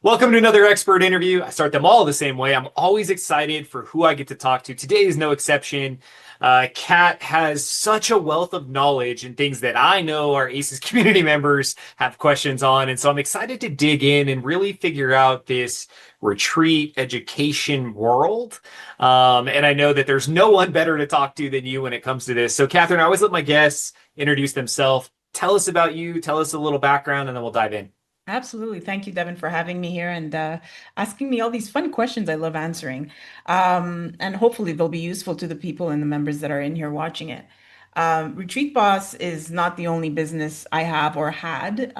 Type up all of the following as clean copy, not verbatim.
Welcome to another expert interview. I start them all the same way. I'm always excited for who I get to talk to. Today is no exception. Kat has such a wealth of knowledge and things that I know our ACES community members have questions on. And so I'm excited to dig in and really figure out this retreat education world. And I know that there's no one better to talk to than you when it comes to this. So, Catherine, I always let my guests introduce themselves. Tell us about you, tell us a little background, and then we'll dive in. Absolutely. Thank you, Devin, for having me here and asking me all these fun questions I love answering. And hopefully they'll be useful to the people and the members that are in here watching it. Retreat Boss is not the only business I have or had.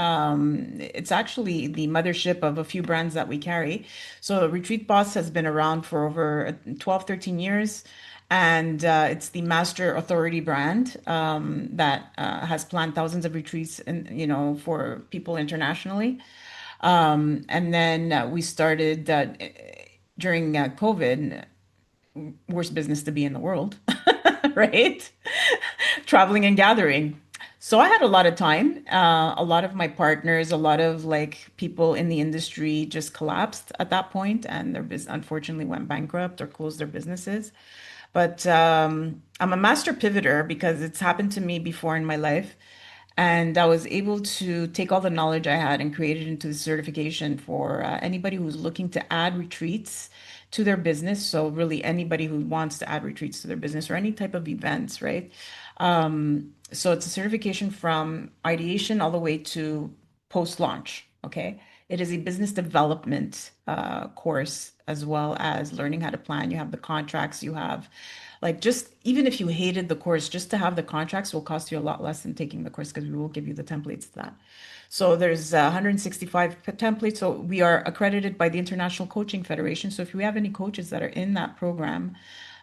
It's actually the mothership of a few brands that we carry. So Retreat Boss has been around for over 12, 13 years. And it's the master authority brand that has planned thousands of retreats for people internationally. And then we started during COVID, worst business to be in the world, right? Traveling and gathering. So I had a lot of time. A lot of my partners, a lot of like people in the industry just collapsed at that point, and their business unfortunately went bankrupt or closed their businesses. But I'm a master pivoter because it's happened to me before in my life. And I was able to take all the knowledge I had and create it into the certification for anybody who's looking to add retreats to their business. So, really, anybody who wants to add retreats to their business or any type of events, right? So, it's a certification from ideation all the way to post launch. Okay. It is a business development course as well as learning how to plan. You have the contracts, you have like just even if you hated the course, just to have the contracts will cost you a lot less than taking the course because we will give you the templates to that. So there's 165 templates. So we are accredited by the International Coaching Federation. So if you have any coaches that are in that program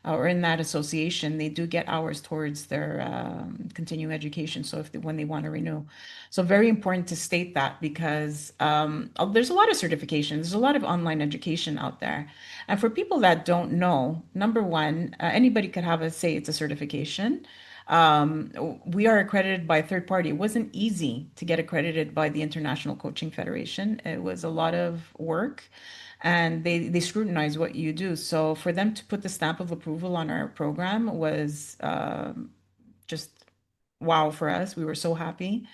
or in that association, they do get hours towards their continuing education. So when they want to renew, so very important to state that because there's a lot of certifications, there's a lot of online education out there. And for people that don't know, number one, anybody could have a say it's a certification. We are accredited by a third party. It wasn't easy to get accredited by the International Coaching Federation. It was a lot of work and they scrutinize what you do. So for them to put the stamp of approval on our program was just wow for us. We were so happy.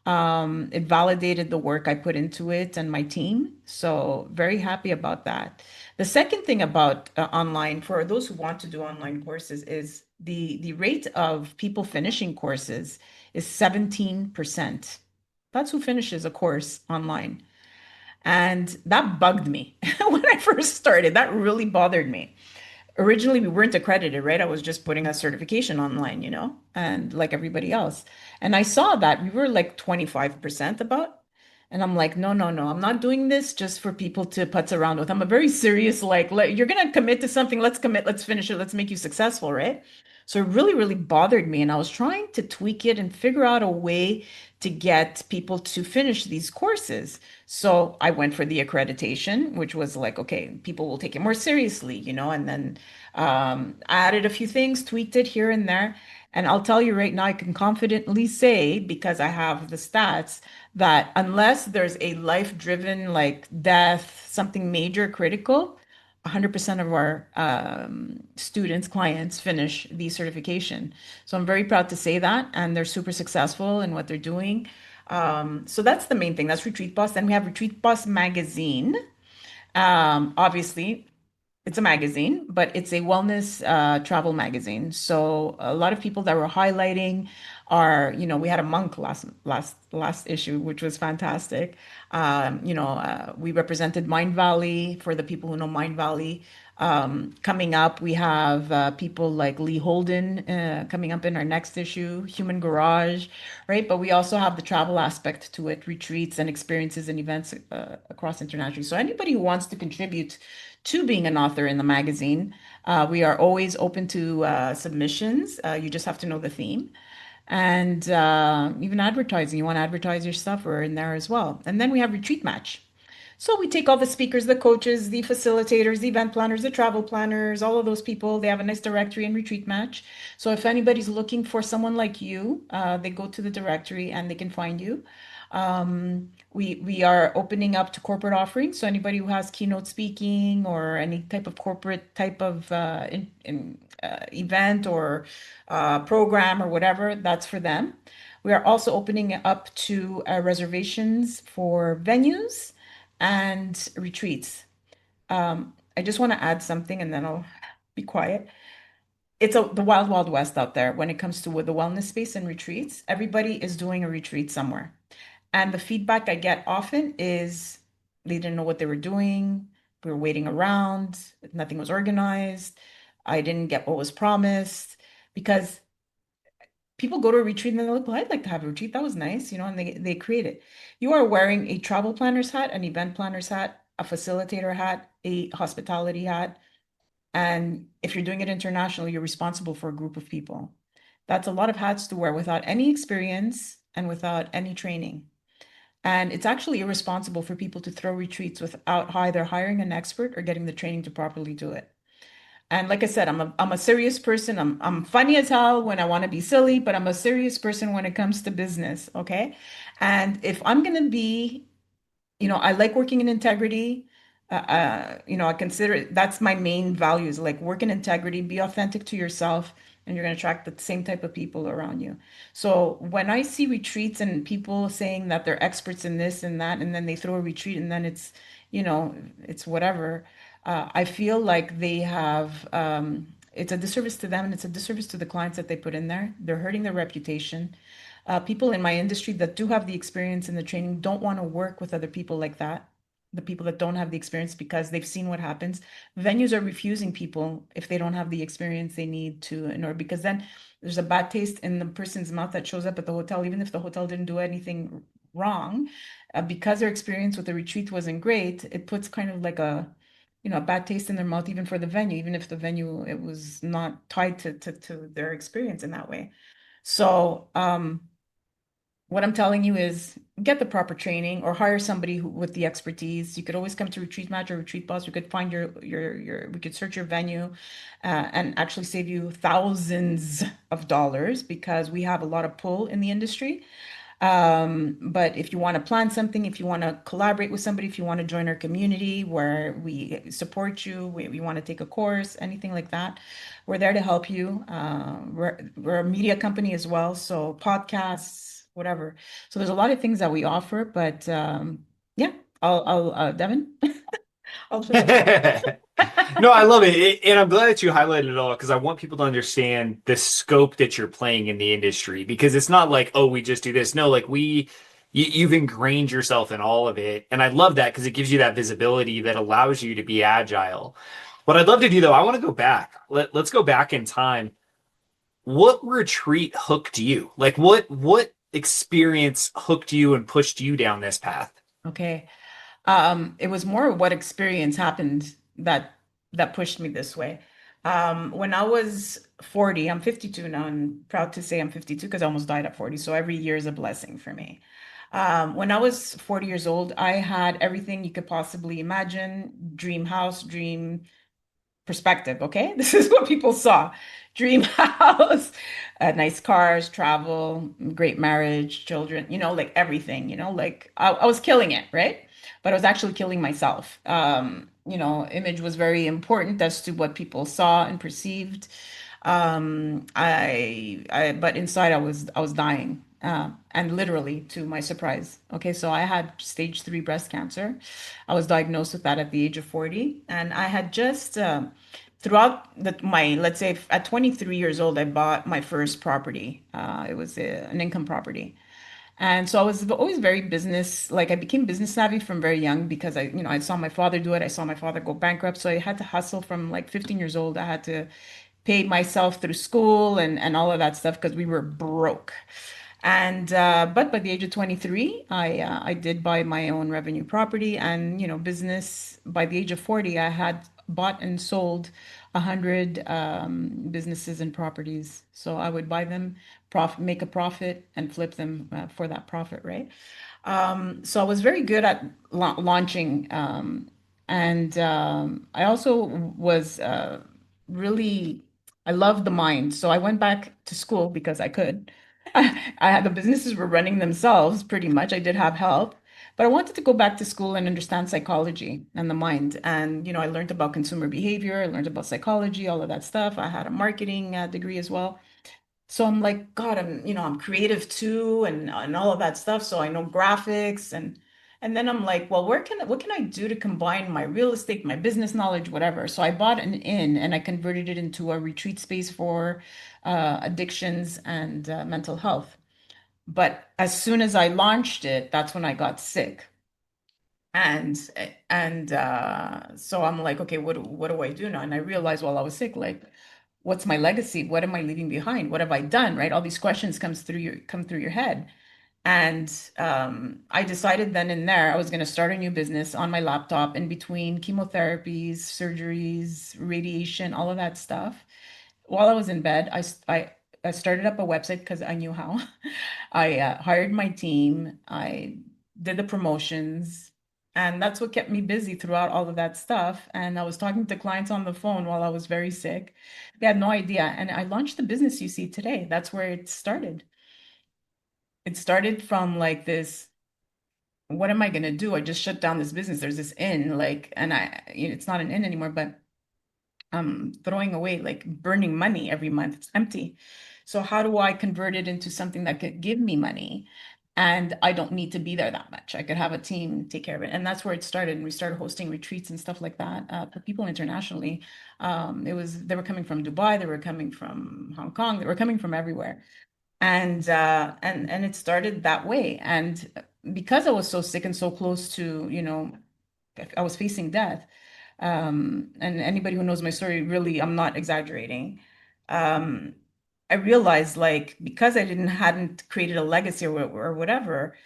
It validated the work I put into it and my team. So very happy about that. The second thing about online, for those who want to do online courses, is the rate of people finishing courses is 17%. That's who finishes a course online. And that bugged me when I first started. That really bothered me. Originally, we weren't accredited, right? I was just putting a certification online, and like everybody else. And I saw that we were like 25% about. And I'm like, no, no, no, I'm not doing this just for people to putz around with. I'm a very serious, like, you're going to commit to something. Let's commit, let's finish it, let's make you successful, right? So it really, really bothered me. And I was trying to tweak it and figure out a way to get people to finish these courses. So I went for the accreditation, which was like, okay, people will take it more seriously, and then I added a few things, tweaked it here and there. And I'll tell you right now, I can confidently say, because I have the stats, that unless there's a life-driven, like death, something major critical, 100% of our students, clients finish the certification. So I'm very proud to say that, and they're super successful in what they're doing. So that's the main thing. That's Retreat Boss. Then we have Retreat Boss Magazine. Obviously, it's a magazine, but it's a wellness travel magazine. So a lot of people that were highlighting are, we had a monk last issue, which was fantastic. We represented Mind Valley for the people who know Mind Valley. Coming up, we have people like Lee Holden coming up in our next issue, Human Garage, right? But we also have the travel aspect to it, retreats and experiences and events across internationally. So anybody who wants to contribute to being an author in the magazine, we are always open to submissions. You just have to know the theme. And even advertising, you want to advertise your stuff, we're in there as well. And then we have RetreatMatch. So we take all the speakers, the coaches, the facilitators, the event planners, the travel planners, all of those people. They have a nice directory in RetreatMatch. So if anybody's looking for someone like you, they go to the directory and they can find you. We are opening up to corporate offerings. So anybody who has keynote speaking or any type of corporate type of event or program or whatever, that's for them. We are also opening it up to reservations for venues and retreats. I just want to add something and then I'll be quiet. It's the wild, wild west out there when it comes to the wellness space and retreats. Everybody is doing a retreat somewhere. And the feedback I get often is they didn't know what they were doing. We were waiting around. Nothing was organized. I didn't get what was promised because people go to a retreat and they're like, well, I'd like to have a retreat. That was nice, and they create it. You are wearing a travel planner's hat, an event planner's hat, a facilitator hat, a hospitality hat. And if you're doing it internationally, you're responsible for a group of people. That's a lot of hats to wear without any experience and without any training. And it's actually irresponsible for people to throw retreats without either hiring an expert or getting the training to properly do it. And like I said, I'm a serious person. I'm funny as hell when I want to be silly, but I'm a serious person when it comes to business, okay? And if I'm gonna be I like working in integrity. I consider that's my main values, like work in integrity, be authentic to yourself, and you're going to attract the same type of people around you. So when I see retreats and people saying that they're experts in this and that, and then they throw a retreat and then it's whatever, I feel like it's a disservice to them and it's a disservice to the clients that they put in there. They're hurting their reputation. People in my industry that do have the experience and the training don't want to work with other people like that. The people that don't have the experience because they've seen what happens. Venues are refusing people if they don't have the experience they need to, in order because then there's a bad taste in the person's mouth that shows up at the hotel, even if the hotel didn't do anything wrong, because their experience with the retreat wasn't great. It puts kind of like a bad taste in their mouth, even for the venue, even if the venue it was not tied to their experience in that way. So, what I'm telling you is get the proper training or hire somebody with the expertise. You could always come to RetreatMatch or RetreatBoss. We could find we could search your venue and actually save you thousands of dollars because we have a lot of pull in the industry. But if you want to plan something, if you want to collaborate with somebody, if you want to join our community where we support you, we want to take a course, anything like that, we're there to help you. We're a media company as well, so podcasts, whatever. So there's a lot of things that we offer, but yeah, Devin, I'll shut up. No, I love it. And I'm glad that you highlighted it all because I want people to understand the scope that you're playing in the industry because it's not like, oh, we just do this. No, like you've ingrained yourself in all of it. And I love that because it gives you that visibility that allows you to be agile. What I'd love to do though, I want to go back. Let's go back in time. What retreat hooked you? Like what experience hooked you and pushed you down this path? Okay. It was more what experience happened that pushed me this way. When I was 40, I'm 52 now, and proud to say I'm 52 because I almost died at 40. So every year is a blessing for me. When I was 40 years old, I had everything you could possibly imagine, dream house, dream perspective. Okay. This is what people saw. Dream house, nice cars, travel, great marriage, children, like everything, like I was killing it, right? But I was actually killing myself. Image was very important as to what people saw and perceived. But inside I was dying, and literally to my surprise. Okay, so I had stage 3 breast cancer. I was diagnosed with that at the age of 40, and I had just throughout let's say at 23 years old, I bought my first property. It was an income property. And so I was always very business, like I became business savvy from very young because I saw my father do it. I saw my father go bankrupt. So I had to hustle from like 15 years old. I had to pay myself through school and all of that stuff because we were broke. And but by the age of 23, I did buy my own revenue property and business. By the age of 40, I had bought and sold 100 businesses and properties. So I would buy them, make a profit, and flip them for that profit, right? So I was very good at launching, and I also was really I loved the mind. So I went back to school because I could. I had the businesses were running themselves pretty much. I did have help, but I wanted to go back to school and understand psychology and the mind. And, I learned about consumer behavior, I learned about psychology, all of that stuff. I had a marketing degree as well. So I'm like, God, I'm creative too, and all of that stuff. So I know graphics and then I'm like, well, what can I do to combine my real estate, my business knowledge, whatever. So I bought an inn and I converted it into a retreat space for addictions and mental health. But as soon as I launched it, that's when I got sick. And so I'm like, okay, what do I do now? And I realized while I was sick, like, what's my legacy? What am I leaving behind? What have I done? Right? All these questions come through your head. And I decided then and there I was going to start a new business on my laptop in between chemotherapies, surgeries, radiation, all of that stuff. While I was in bed, I started up a website because I knew how. I hired my team. I did the promotions, and that's what kept me busy throughout all of that stuff. And I was talking to clients on the phone while I was very sick. They had no idea. And I launched the business you see today. That's where it started. It started from like this, what am I going to do? I just shut down this business. There's this inn, like, and it's not an inn anymore, but throwing away, like burning money every month. It's empty. So how do I convert it into something that could give me money? And I don't need to be there that much. I could have a team take care of it. And that's where it started. And we started hosting retreats and stuff like that for people internationally. They were coming from Dubai, they were coming from Hong Kong, they were coming from everywhere. And it started that way. And because I was so sick and so close to, I was facing death. And anybody who knows my story, really, I'm not exaggerating. Um, I realized like because I didn't hadn't created a legacy or whatever,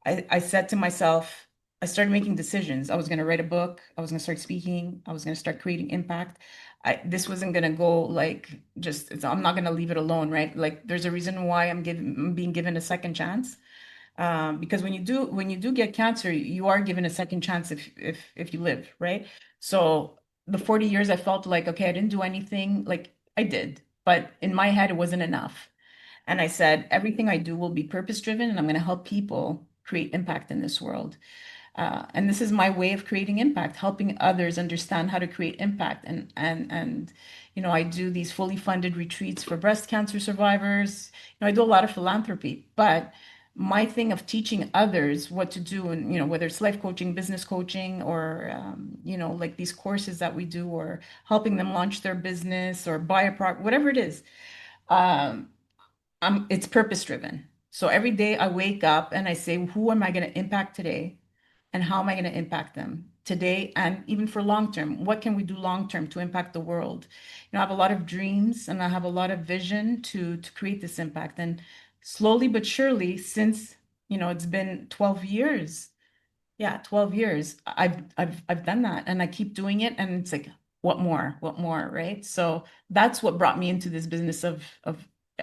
I said to myself, I started making decisions. I was going to write a book. I was going to start speaking. I was going to start creating impact. This wasn't going to go like I'm not going to leave it alone, right? Like there's a reason why I'm being given a second chance. Because when you do get cancer, you are given a second chance if you live, right? So the 40 years I felt like, okay, I didn't do anything, like I did, but in my head it wasn't enough. And I said, everything I do will be purpose driven and I'm going to help people create impact in this world. And this is my way of creating impact, helping others understand how to create impact. And I do these fully funded retreats for breast cancer survivors. I do a lot of philanthropy, but my thing of teaching others what to do, and whether it's life coaching, business coaching, or like these courses that we do, or helping them launch their business or buy a product, whatever it is. Um, it's purpose driven. So every day I wake up and I say, who am I going to impact today? And how am I going to impact them today? And even for long term, what can we do long term to impact the world? I have a lot of dreams and I have a lot of vision to create this impact. And slowly but surely, since it's been 12 years. Yeah, 12 years. I've done that and I keep doing it. And it's like, what more? What more? Right. So that's what brought me into this business of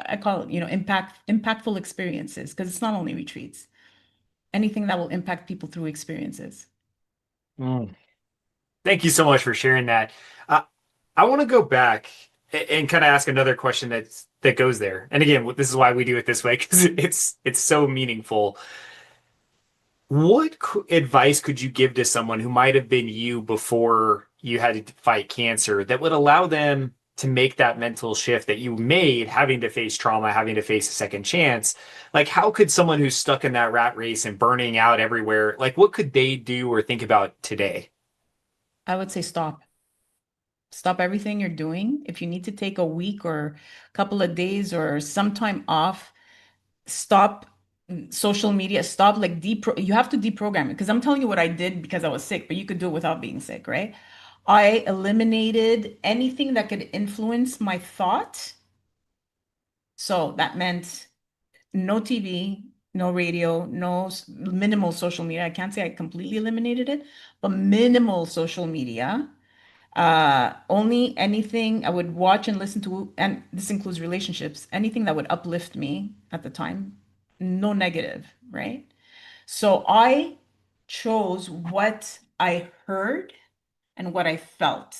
I call it, impactful experiences, because it's not only retreats, anything that will impact people through experiences. Mm. Thank you so much for sharing that. Uh, I want to go back and kind of ask another question that goes there. And again, this is why we do it this way because it's so meaningful. What advice could you give to someone who might have been you before you had to fight cancer that would allow them to make that mental shift that you made, having to face trauma, having to face a second chance? Like, how could someone who's stuck in that rat race and burning out everywhere, like, what could they do or think about today? I would say stop. Stop everything you're doing. If you need to take a week or a couple of days or some time off, stop social media. Stop like you have to deprogram it. Because I'm telling you what I did because I was sick, but you could do it without being sick, right? I eliminated anything that could influence my thought. So that meant no TV, no radio, minimal social media. I can't say I completely eliminated it, but minimal social media. Only anything I would watch and listen to, and this includes relationships, anything that would uplift me at the time, no negative, right? So I chose what I heard and what I felt.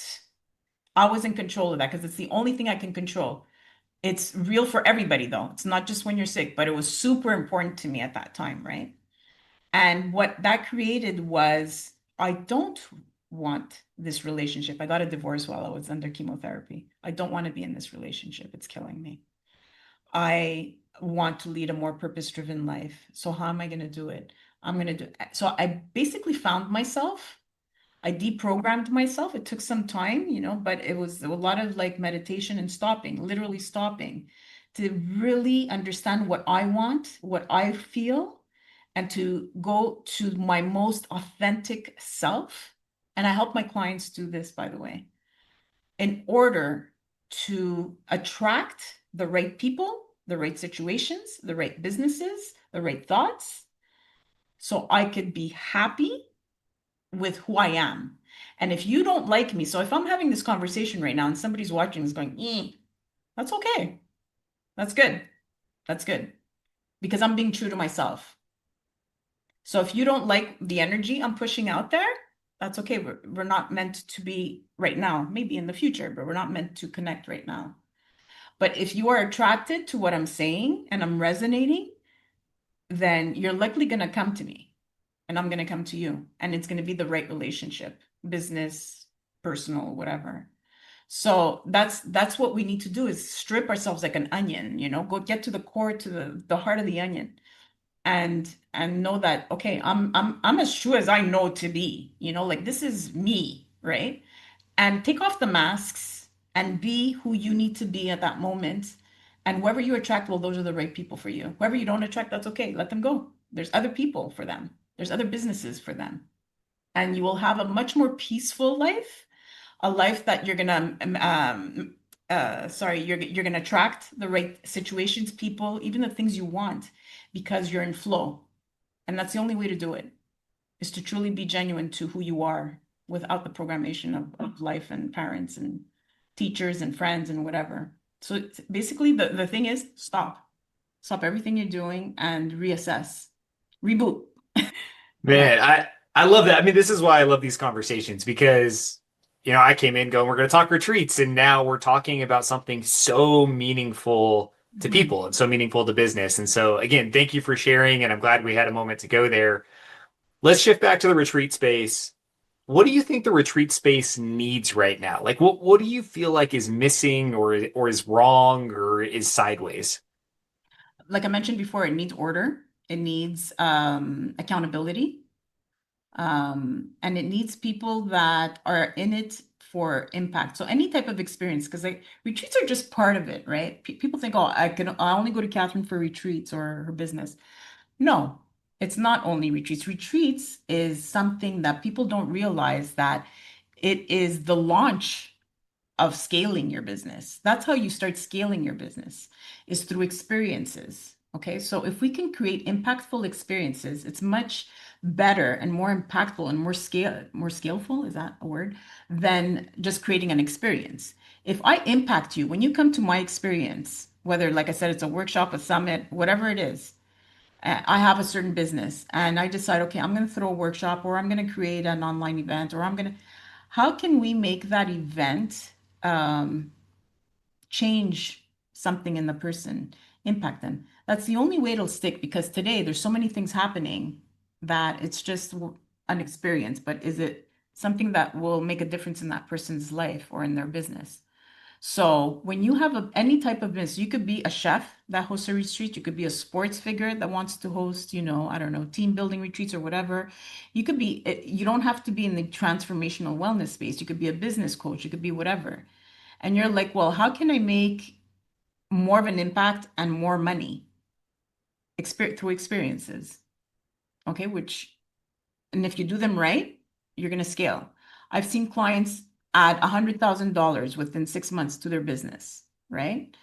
I was in control of that because it's the only thing I can control. It's real for everybody though. It's not just when you're sick, but it was super important to me at that time, right? And what that created was I don't want this relationship. I got a divorce while I was under chemotherapy. I don't want to be in this relationship. It's killing me. I want to lead a more purpose-driven life. So how am I going to do it? I'm going to do so I basically found myself. I deprogrammed myself. It took some time, but it was a lot of like meditation and stopping, literally stopping to really understand what I want, what I feel, and to go to my most authentic self. And I help my clients do this, by the way, in order to attract the right people, the right situations, the right businesses, the right thoughts, so I could be happy with who I am. And if you don't like me, so if I'm having this conversation right now and somebody's watching is going, that's okay. That's good. That's good. Because I'm being true to myself. So if you don't like the energy I'm pushing out there, that's okay. We're not meant to be right now, maybe in the future, but we're not meant to connect right now. But if you are attracted to what I'm saying and I'm resonating, then you're likely going to come to me and I'm going to come to you. And it's going to be the right relationship, business, personal, whatever. So that's what we need to do is strip ourselves like an onion, go get to the core, to the heart of the onion and know that, okay, I'm as true as I know to be, like this is me, right? And take off the masks and be who you need to be at that moment. And whoever you attract, well, those are the right people for you. Whoever you don't attract, that's okay. Let them go. There's other people for them. There's other businesses for them. And you will have a much more peaceful life, a life that you're gonna you're gonna attract the right situations, people, even the things you want, because you're in flow. And that's the only way to do it, is to truly be genuine to who you are without the programmation of life and parents and teachers and friends and whatever. So basically the thing is stop. Stop everything you're doing and reassess. Reboot. Yeah. Man, I love that. I mean, this is why I love these conversations because, I came in going, we're going to talk retreats, and now we're talking about something so meaningful to Mhm. people and so meaningful to business. And so, again, thank you for sharing, and I'm glad we had a moment to go there. Let's shift back to the retreat space. What do you think the retreat space needs right now? Like, what do you feel like is missing or is wrong or is sideways? Like I mentioned before, it needs order. It needs accountability. And it needs people that are in it for impact. So any type of experience, because like retreats are just part of it, right? People think, oh, I only go to Catherine for retreats or her business. No, it's not only retreats. Retreats is something that people don't realize that it is the launch of scaling your business. That's how you start scaling your business, is through experiences. Okay, so if we can create impactful experiences, it's much better and more impactful and more scaleful, is that a word, than just creating an experience. If I impact you, when you come to my experience, whether, like I said, it's a workshop, a summit, whatever it is, I have a certain business and I decide, okay, I'm going to throw a workshop or I'm going to create an online event or how can we make that event um, change something in the person, impact them? That's the only way it'll stick because today there's so many things happening that it's just an experience, but is it something that will make a difference in that person's life or in their business? So when you have any type of business, you could be a chef that hosts a retreat. You could be a sports figure that wants to host, I don't know, team building retreats or whatever. You don't have to be in the transformational wellness space. You could be a business coach. You could be whatever. And you're like, well, how can I make more of an impact and more money through experiences? Okay, and if you do them right, you're going to scale. I've seen clients add $100,000 within 6 months to their business, right?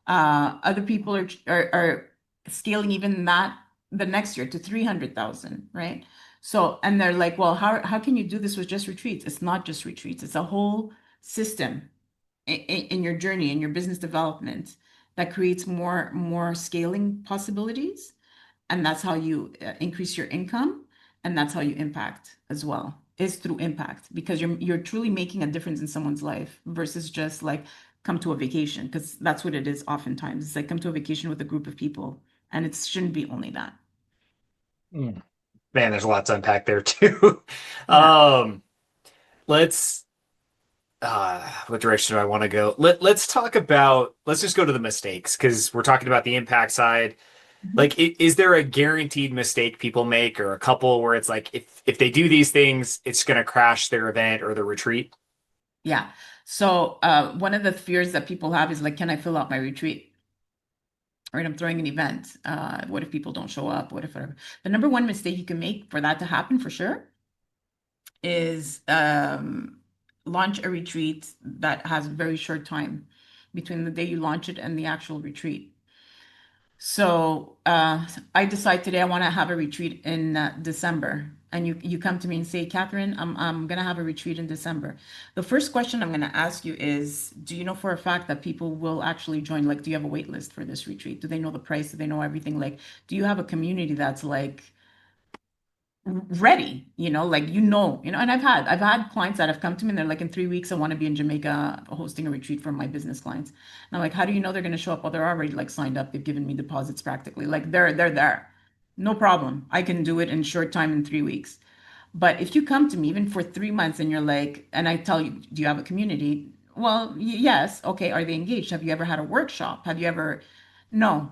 Other people are scaling even that the next year to 300,000, right? So, and they're like, well, how can you do this with just retreats? It's not just retreats. It's a whole system in your journey, in your business development that creates more scaling possibilities, and that's how you increase your income, and that's how you impact as well, is through impact, because you're truly making a difference in someone's life versus just like come to a vacation, because that's what it is oftentimes. It's like come to a vacation with a group of people, and it shouldn't be only that. Mm. Man, there's a lot to unpack there too. Yeah. Um, let's what direction do I want to go? Let's talk about let's just go to the mistakes because we're talking about the impact side. Mhm. Like, is there a guaranteed mistake people make or a couple where it's like if they do these things, it's going to crash their event or the retreat? Yeah. So one of the fears that people have is like, can I fill out my retreat? Right, I'm throwing an event. What if people don't show up? What if whatever? The number one mistake you can make for that to happen for sure is launch a retreat that has very short time between the day you launch it and the actual retreat. So I decide today I want to have a retreat in December. And you come to me and say, Catherine, I'm gonna have a retreat in December. The first question I'm gonna ask you is, do you know for a fact that people will actually join? Like, do you have a wait list for this retreat? Do they know the price? Do they know everything? Like, do you have a community that's like ready, like and I've had clients that have come to me and they're like, in 3 weeks I want to be in Jamaica hosting a retreat for my business clients. And I'm like, how do you know they're going to show up? Well, they're already like signed up, they've given me deposits practically, like they're there, no problem, I can do it in short time in 3 weeks. But if you come to me even for 3 months and you're like, and I tell you, do you have a community? Well, yes. Okay, are they engaged? Have you ever had a workshop? Have you ever? No.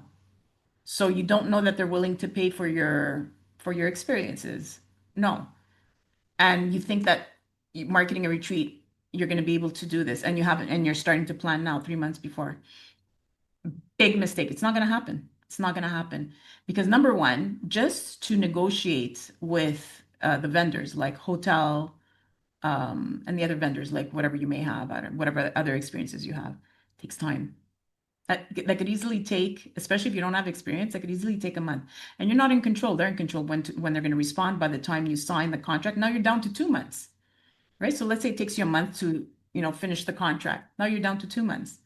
So you don't know that they're willing to pay for your experiences. No. And you think that marketing a retreat, you're going to be able to do this, and you haven't, and you're starting to plan now 3 months before. Big mistake. It's not going to happen. It's not going to happen because number one, just to negotiate with the vendors like hotel and the other vendors, like whatever you may have, I don't, whatever other experiences you have, takes time. That could easily take, especially if you don't have experience, that could easily take a month. And you're not in control. They're in control when they're going to respond by the time you sign the contract. Now you're down to 2 months, right? So let's say it takes you a month to, finish the contract. Now you're down to 2 months.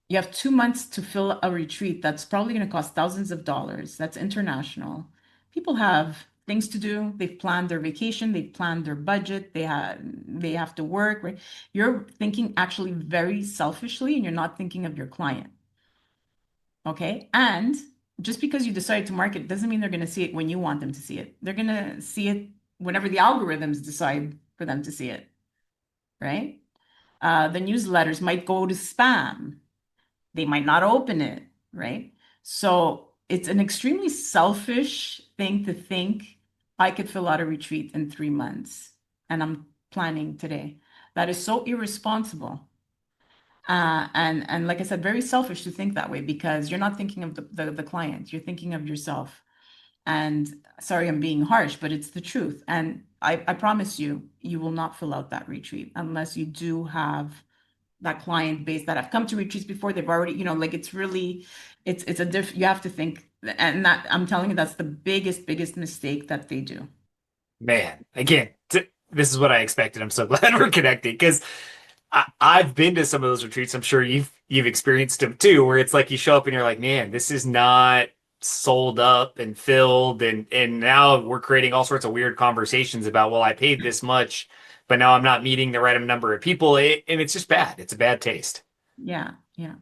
You have 2 months to fill a retreat that's probably going to cost thousands of dollars. That's international. People have things to do. They've planned their vacation. They've planned their budget. They have to work, right? You're thinking actually very selfishly, and you're not thinking of your client. Okay. And just because you decide to market doesn't mean they're going to see it when you want them to see it. They're going to see it whenever the algorithms decide for them to see it, right? The newsletters might go to spam. They might not open it, right? So it's an extremely selfish thing to think I could fill out a retreat in 3 months and I'm planning today. That is so irresponsible. And like I said, very selfish to think that way because you're not thinking of the client, you're thinking of yourself. And sorry, I'm being harsh, but it's the truth. And I promise you, you will not fill out that retreat unless you do have that client base that have come to retreats before. They've already, like it's really, it's a you have to think, and that I'm telling you, that's the biggest mistake that they do. Man, again, this is what I expected. I'm so glad we're connected because I've been to some of those retreats. I'm sure you've experienced them too, where it's like you show up and you're like, man, this is not sold up and filled, and now we're creating all sorts of weird conversations about, well, I paid this much, but now I'm not meeting the right number of people, and it's just bad. It's a bad taste. Yeah, yeah.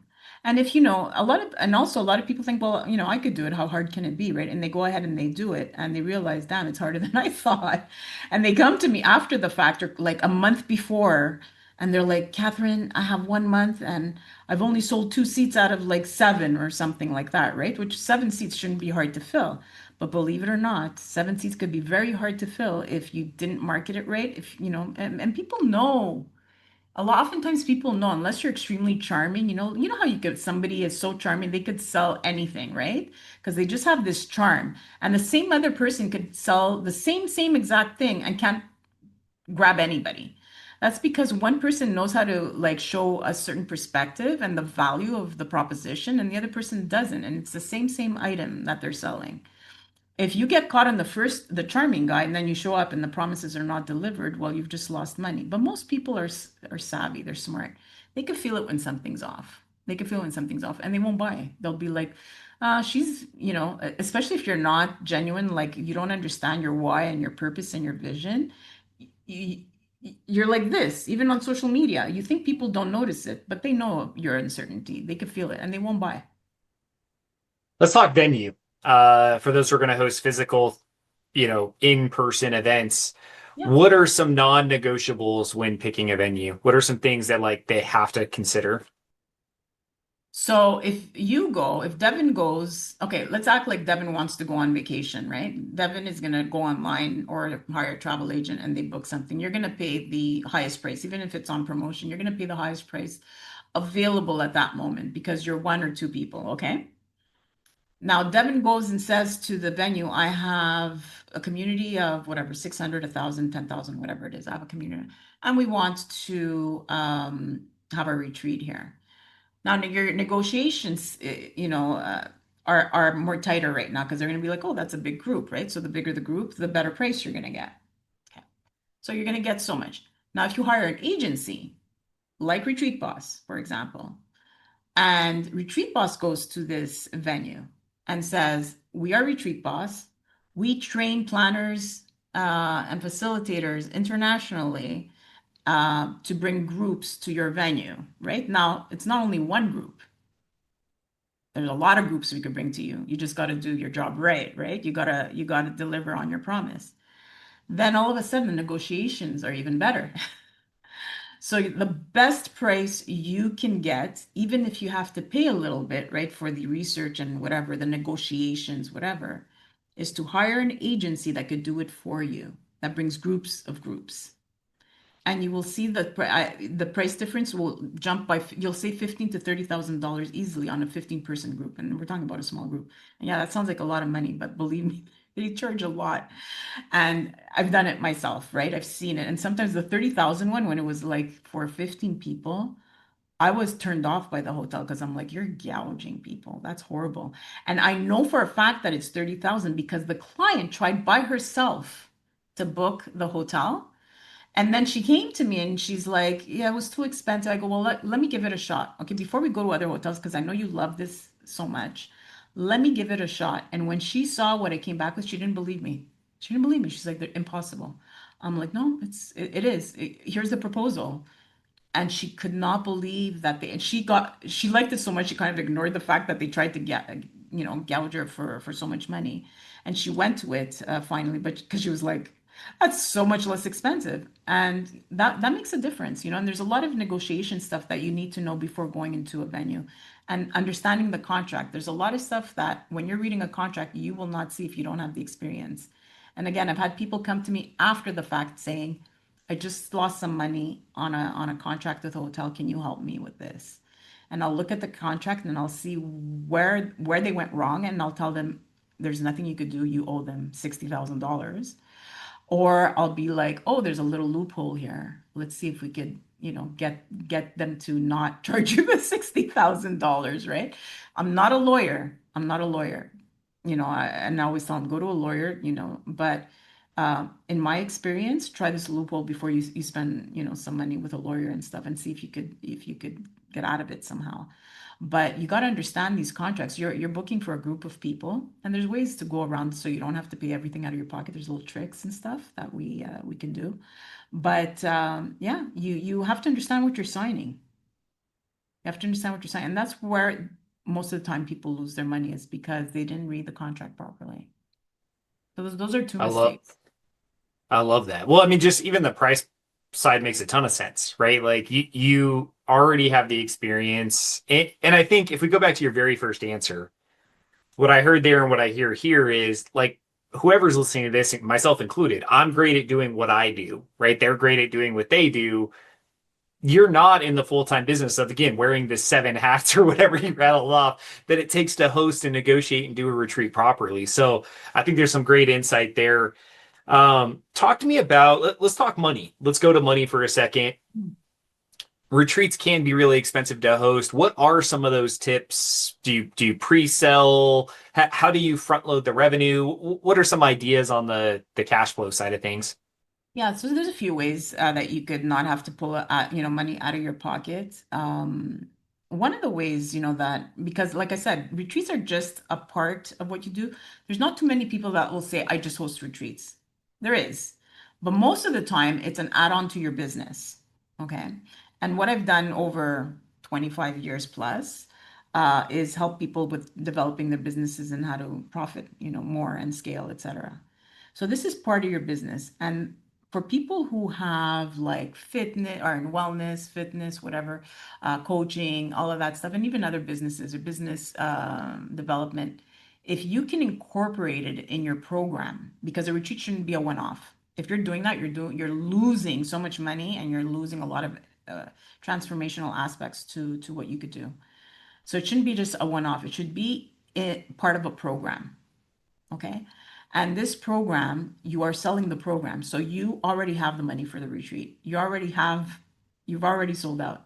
And if and also a lot of people think, well, I could do it. How hard can it be, right? And they go ahead and they do it, and they realize, damn, it's harder than I thought. And they come to me after the fact, or like a month before, and they're like, Catherine, I have 1 month, and I've only sold 2 seats out of like seven or something like that, right? Which 7 seats shouldn't be hard to fill. But believe it or not, 7 seats could be very hard to fill if you didn't market it right. If and people know. Oftentimes people know, unless you're extremely charming, how you could, somebody is so charming, they could sell anything, right? Because they just have this charm. And the same other person could sell the same exact thing and can't grab anybody. That's because one person knows how to like show a certain perspective and the value of the proposition, and the other person doesn't. And it's the same item that they're selling. If you get caught on the charming guy, and then you show up and the promises are not delivered, well, you've just lost money. But most people are savvy, they're smart. They can feel it when something's off. They can feel when something's off, and they won't buy. They'll be like, she's, especially if you're not genuine, like you don't understand your why and your purpose and your vision. You, you're like this, even on social media. You think people don't notice it, but they know your uncertainty. They could feel it and they won't buy. Let's talk venue. For those who are going to host physical, in-person events, Yeah. what are some non-negotiables when picking a venue? What are some things that like they have to consider? So if Devin goes, okay, let's act like Devin wants to go on vacation, right? Devin is going to go online or hire a travel agent and they book something. You're going to pay the highest price, even if it's on promotion, you're going to pay the highest price available at that moment because you're one or two people, okay? Now, Devin goes and says to the venue, I have a community of whatever, 600, 1,000, 10,000, whatever it is. I have a community and we want to have a retreat here. Now, your negotiations, are more tighter right now because they're going to be like, oh, that's a big group, right? So the bigger the group, the better price you're going to get. Okay. So you're going to get so much. Now, if you hire an agency like Retreat Boss, for example, and Retreat Boss goes to this venue and says, we are Retreat Boss. We train planners and facilitators internationally to bring groups to your venue, right? Now, it's not only one group. There's a lot of groups we could bring to you. You just got to do your job right, right? You gotta deliver on your promise. Then all of a sudden the negotiations are even better. So the best price you can get, even if you have to pay a little bit, right, for the research and whatever, the negotiations, whatever, is to hire an agency that could do it for you, that brings groups of groups. And you will see that the price difference will jump by, you'll save 15 to $30,000 easily on a 15-person group. And we're talking about a small group. And yeah, that sounds like a lot of money, but believe me, they charge a lot. And I've done it myself, right? I've seen it. And sometimes the 30,000 one, when it was like for 15 people, I was turned off by the hotel because I'm like, you're gouging people. That's horrible. And I know for a fact that it's 30,000 because the client tried by herself to book the hotel. And then she came to me and she's like, yeah, it was too expensive. I go, well, let me give it a shot. Okay, before we go to other hotels, because I know you love this so much, let me give it a shot. And when she saw what I came back with, she didn't believe me. She didn't believe me. She's like, they're impossible. I'm like, no, it is. Here's the proposal, and she could not believe that and she liked it so much she kind of ignored the fact that they tried to get gouge her for so much money, and she went to it finally, but because she was like, that's so much less expensive, and that makes a difference, and there's a lot of negotiation stuff that you need to know before going into a venue and understanding the contract. There's a lot of stuff that when you're reading a contract you will not see if you don't have the experience. And again, I've had people come to me after the fact saying, I just lost some money on a contract with a hotel. Can you help me with this? And I'll look at the contract and I'll see where they went wrong, and I'll tell them there's nothing you could do. You owe them $60,000. Or I'll be like, oh, there's a little loophole here. Let's see if we could, get them to not charge you the $60,000, right? I'm not a lawyer. I'm not a lawyer. And I always tell them, go to a lawyer, but in my experience, try this loophole before you spend, some money with a lawyer and stuff, and see if you could get out of it somehow. But you got to understand these contracts. You're booking for a group of people, and there's ways to go around so you don't have to pay everything out of your pocket. There's little tricks and stuff that we can do. But yeah, you have to understand what you're signing. You have to understand what you're signing, and that's where most of the time people lose their money is because they didn't read the contract properly. So those are two I love mistakes. I love that. Well, I mean, just even the price side makes a ton of sense, right? Like you already have the experience. And I think if we go back to your very first answer, what I heard there and what I hear here is like whoever's listening to this, myself included, I'm great at doing what I do, right? They're great at doing what they do. You're not in the full-time business of, again, wearing the seven hats or whatever you rattled off that it takes to host and negotiate and do a retreat properly. So I think there's some great insight there. Talk to me about, let's talk money. Let's go to money for a second. Retreats can be really expensive to host. What are some of those tips? Do you pre-sell? How do you front load the revenue? What are some ideas on the cash flow side of things? Yeah, so there's a few ways that you could not have to pull money out of your pocket. One of the ways, that because like I said, retreats are just a part of what you do. There's not too many people that will say, I just host retreats. There is. But most of the time, it's an add-on to your business. Okay. And what I've done over 25 years plus is help people with developing their businesses and how to profit, more and scale, etc. So this is part of your business. And for people who have like fitness or in wellness, fitness, whatever, coaching, all of that stuff, and even other businesses or business development, if you can incorporate it in your program, because a retreat shouldn't be a one-off. If you're doing that, you're losing so much money and you're losing a lot of uh, transformational aspects to what you could do. So it shouldn't be just a one-off. It should be part of a program. Okay. And this program, you are selling the program. So you already have the money for the retreat. You've already sold out.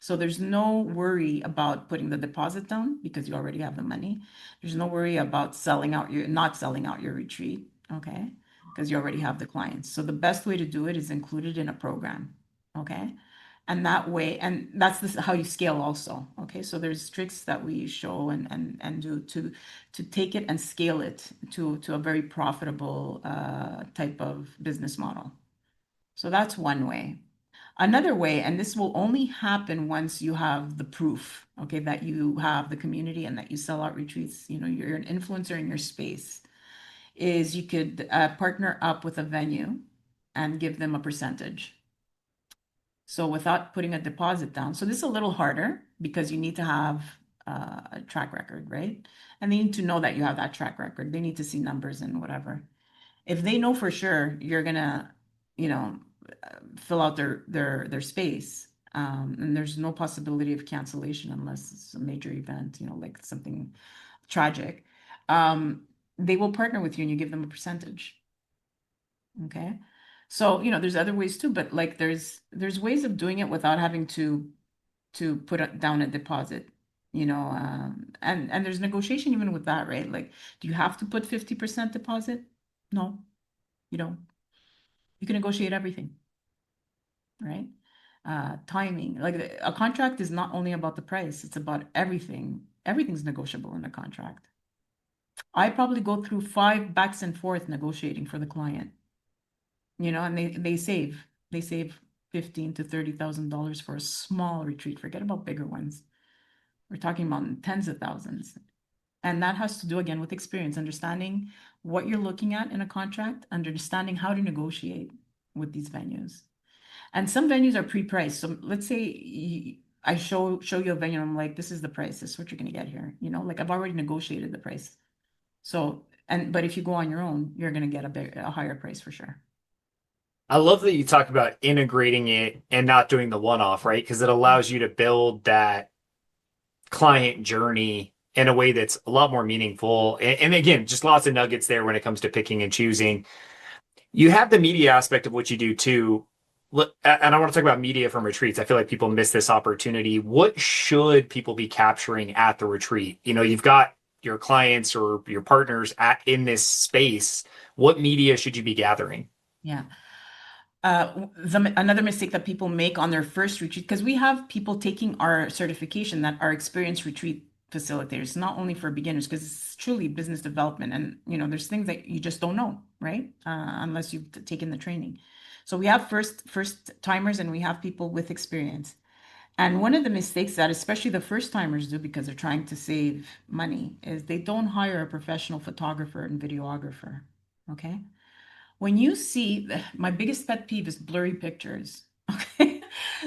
So there's no worry about putting the deposit down because you already have the money. There's no worry about not selling out your retreat, okay? Because you already have the clients. So the best way to do it is include it in a program, okay? And that way, and that's how you scale also, okay? So there's tricks that we show and do to take it and scale it to a very profitable type of business model. So that's one way. Another way, and this will only happen once you have the proof, okay, that you have the community and that you sell out retreats, you're an influencer in your space, is you could partner up with a venue and give them a percentage. So without putting a deposit down. So this is a little harder because you need to have a track record, right? And they need to know that you have that track record. They need to see numbers and whatever. If they know for sure you're gonna, you know, fill out their space, and there's no possibility of cancellation unless it's a major event, like something tragic, they will partner with you and you give them a percentage. Okay. So, there's other ways too, but like there's ways of doing it without having to put down a deposit, and there's negotiation even with that, right? Like, do you have to put 50% deposit? No, you don't. You can negotiate everything, right? Timing, like a contract is not only about the price, it's about everything. Everything's negotiable in a contract. I probably go through 5 backs and forth negotiating for the client, and they save 15 to $30,000 for a small retreat. Forget about bigger ones. We're talking about tens of thousands. And that has to do again with experience, understanding what you're looking at in a contract, understanding how to negotiate with these venues. And some venues are pre-priced. So let's say I show you a venue and I'm like, this is the price. This is what you're going to get here. Like I've already negotiated the price. So, but if you go on your own, you're going to get a higher price for sure. I love that you talk about integrating it and not doing the one-off, right? Because it allows you to build that client journey in a way that's a lot more meaningful. And again, just lots of nuggets there when it comes to picking and choosing. You have the media aspect of what you do too. And I want to talk about media from retreats. I feel like people miss this opportunity. What should people be capturing at the retreat? You've got your clients or your partners in this space. What media should you be gathering? Yeah. Another mistake that people make on their first retreat, because we have people taking our certification that are experienced retreat facilitators, not only for beginners, because it's truly business development. And, there's things that you just don't know, right? Unless you've taken the training. So we have first timers and we have people with experience. And one of the mistakes that especially the first timers do because they're trying to save money is they don't hire a professional photographer and videographer. Okay. When you see, my biggest pet peeve is blurry pictures. Okay.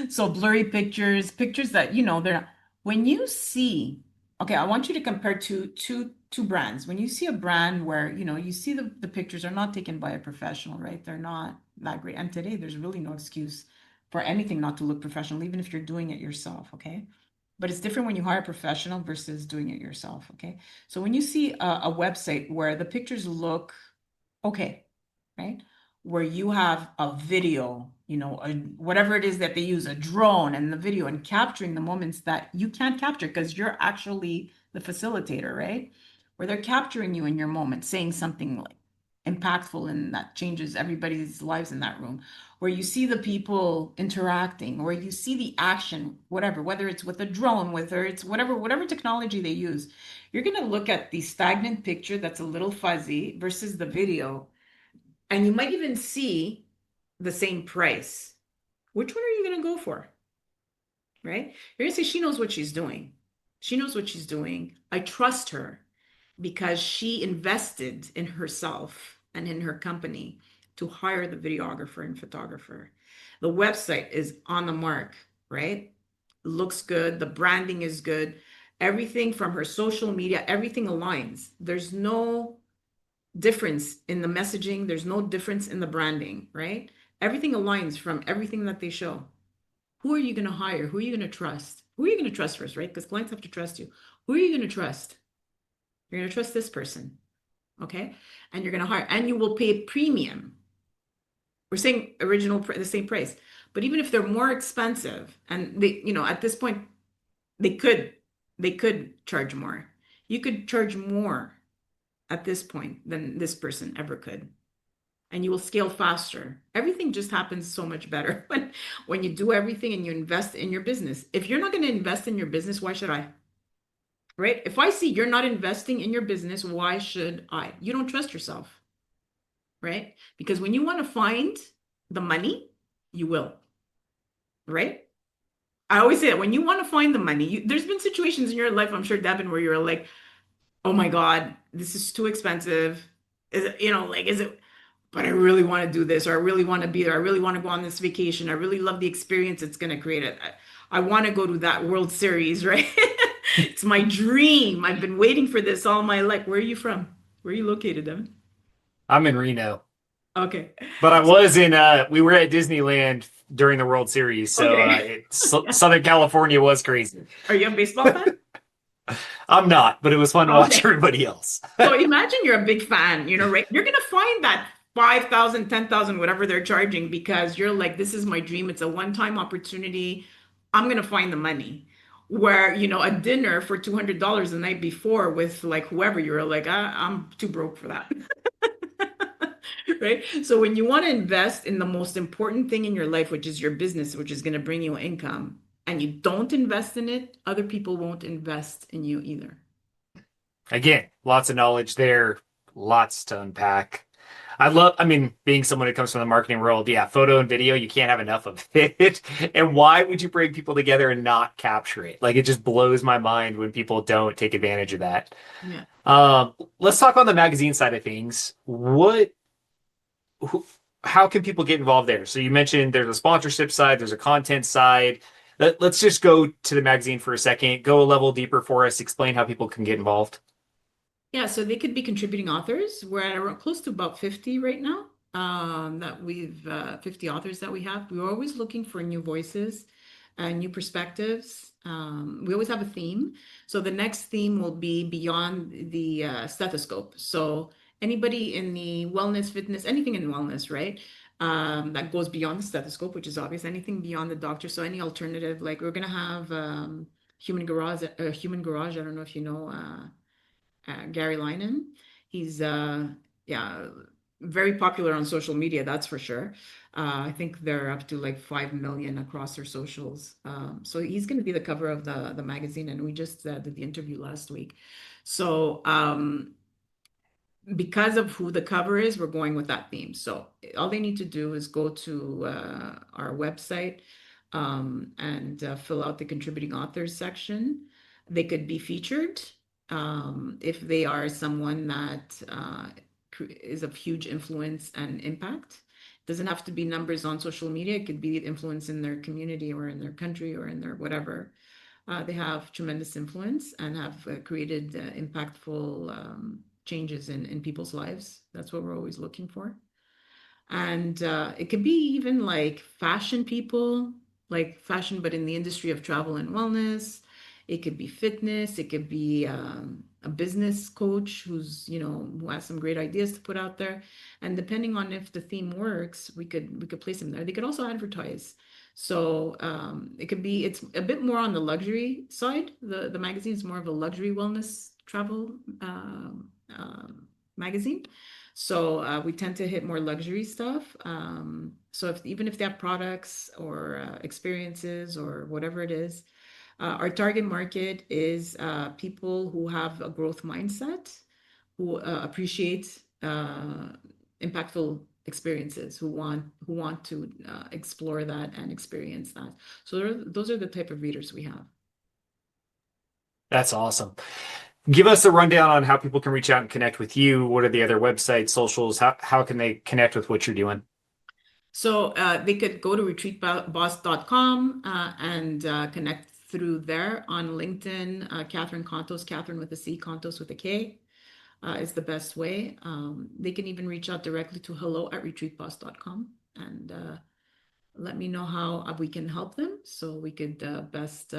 So blurry pictures that, they're, when you see, okay, I want you to compare two brands. When you see a brand where, you see the pictures are not taken by a professional, right? They're not that great. And today there's really no excuse for anything not to look professional, even if you're doing it yourself. Okay. But it's different when you hire a professional versus doing it yourself. Okay. So when you see a website where the pictures look okay, right? Where you have a video, whatever it is that they use, a drone and the video and capturing the moments that you can't capture because you're actually the facilitator, right? Where they're capturing you in your moment, saying something like impactful and that changes everybody's lives in that room, where you see the people interacting, where you see the action, whatever, whether it's with a drone, whether it's whatever technology they use, you're going to look at the stagnant picture that's a little fuzzy versus the video, and you might even see the same price, which one are you going to go for? Right? You're going to say she knows what she's doing. She knows what she's doing. I trust her because she invested in herself and in her company to hire the videographer and photographer. The website is on the mark, right? Looks good. The branding is good. Everything from her social media, everything aligns. There's no difference in the messaging, there's no difference in the branding, right? Everything aligns from everything that they show. Who are you going to hire? Who are you going to trust? Who are you going to trust first, right? Because clients have to trust you. Who are you going to trust? You're going to trust this person, okay? And you're going to hire, and you will pay a premium. We're saying the same price, but even if they're more expensive, and they, at this point, they could, they could charge more. You could charge more at this point than this person ever could, and you will scale faster. Everything just happens so much better when you do everything and you invest in your business. If you're not going to invest in your business, why should I? Right? If I see you're not investing in your business, why should I? You don't trust yourself, right? Because when you want to find the money, you will, right? I always say that when you want to find the money, there's been situations in your life, I'm sure, Devin, where you're like, oh my God, this is too expensive. Is it, is it, but I really want to do this, or I really want to be there. I really want to go on this vacation. I really love the experience it's going to create. I want to go to that World Series, right? It's my dream. I've been waiting for this all my life. Where are you from? Where are you located, Devin? I'm in Reno, Okay. but I So, was in we were at Disneyland during the World Series, so okay. Southern California was crazy. Are you a baseball fan? I'm not, but it was fun to watch Okay. everybody else. So imagine you're a big fan, right? You're gonna find that 5,000, 10,000, whatever they're charging, because you're like, this is my dream. It's a one-time opportunity. I'm gonna find the money. Where, a dinner for $200 the night before with like whoever, you're like, I'm too broke for that. Right? So when you want to invest in the most important thing in your life, which is your business, which is going to bring you income, and you don't invest in it, other people won't invest in you either. Again, lots of knowledge there, lots to unpack. I mean, being someone who comes from the marketing world, yeah, photo and video, you can't have enough of it. And why would you bring people together and not capture it? Like, it just blows my mind when people don't take advantage of that. Yeah. Let's talk on the magazine side of things. Who, how can people get involved there? So you mentioned there's a sponsorship side, there's a content side. Let's just go to the magazine for a second, go a level deeper for us, explain how people can get involved. Yeah, so they could be contributing authors. We're at around close to about 50 right now. 50 authors that we have. We're always looking for new voices and new perspectives. We always have a theme. So the next theme will be beyond the stethoscope. So anybody in the wellness, fitness, anything in wellness, right? That goes beyond the stethoscope, which is obvious. Anything beyond the doctor. So any alternative, like we're gonna have human garage. I don't know if you know. Gary Linehan. He's yeah, very popular on social media, that's for sure. I think they're up to like 5 million across their socials. So he's going to be the cover of the magazine, and we just did the interview last week. So because of who the cover is, we're going with that theme. So all they need to do is go to our website and fill out the contributing authors section. They could be featured if they are someone that is of huge influence and impact. Doesn't have to be numbers on social media. It could be influence in their community or in their country or in their whatever. They have tremendous influence and have created impactful changes in people's lives. That's what we're always looking for. And it could be even like fashion people, like fashion, but in the industry of travel and wellness. It could be fitness. It could be a business coach who has some great ideas to put out there. And depending on if the theme works, we could place them there. They could also advertise. So it's a bit more on the luxury side. The magazine is more of a luxury wellness travel magazine. So we tend to hit more luxury stuff. So even if they have products or experiences or whatever it is, our target market is people who have a growth mindset, who appreciate impactful experiences, who want to explore that and experience that. So those are the type of readers we have. That's awesome. Give us a rundown on how people can reach out and connect with you. What are the other websites, socials? How can they connect with what you're doing? So they could go to retreatboss.com and connect through there on LinkedIn. Catherine Kontos, Catherine with a C, Kontos with a K, is the best way. They can even reach out directly to hello@retreatboss.com and let me know how we can help them so we could best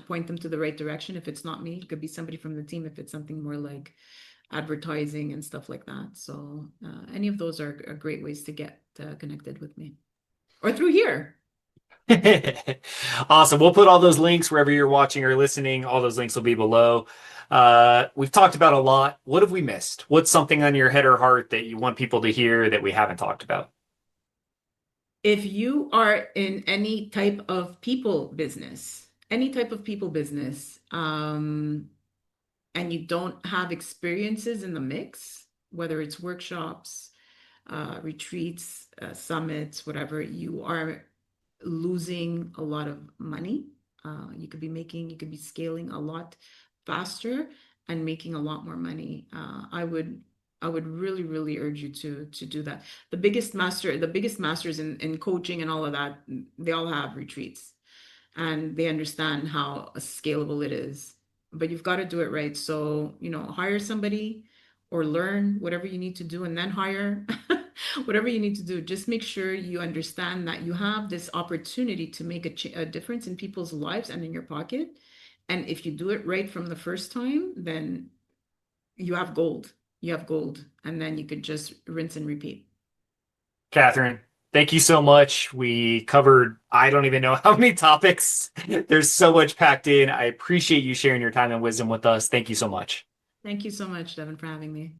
point them to the right direction. If it's not me, it could be somebody from the team. If it's something more like advertising and stuff like that. So any of those are great ways to get connected with me or through here. Awesome. We'll put all those links wherever you're watching or listening. All those links will be below. We've talked about a lot. What have we missed? What's something on your head or heart that you want people to hear that we haven't talked about? If you are in any type of people business, any type of people business, and you don't have experiences in the mix, whether it's workshops, retreats, summits, whatever, you are losing a lot of money. You could be scaling a lot faster and making a lot more money. I would really, really urge you to do that. The biggest masters in coaching and all of that, they all have retreats and they understand how scalable it is. But you've got to do it right. So, hire somebody or learn whatever you need to do and then hire whatever you need to do. Just make sure you understand that you have this opportunity to make a difference in people's lives and in your pocket. And if you do it right from the first time, then you have gold. You have gold. And then you could just rinse and repeat. Catherine, thank you so much. We covered, I don't even know how many topics. There's so much packed in. I appreciate you sharing your time and wisdom with us. Thank you so much. Thank you so much, Devin, for having me.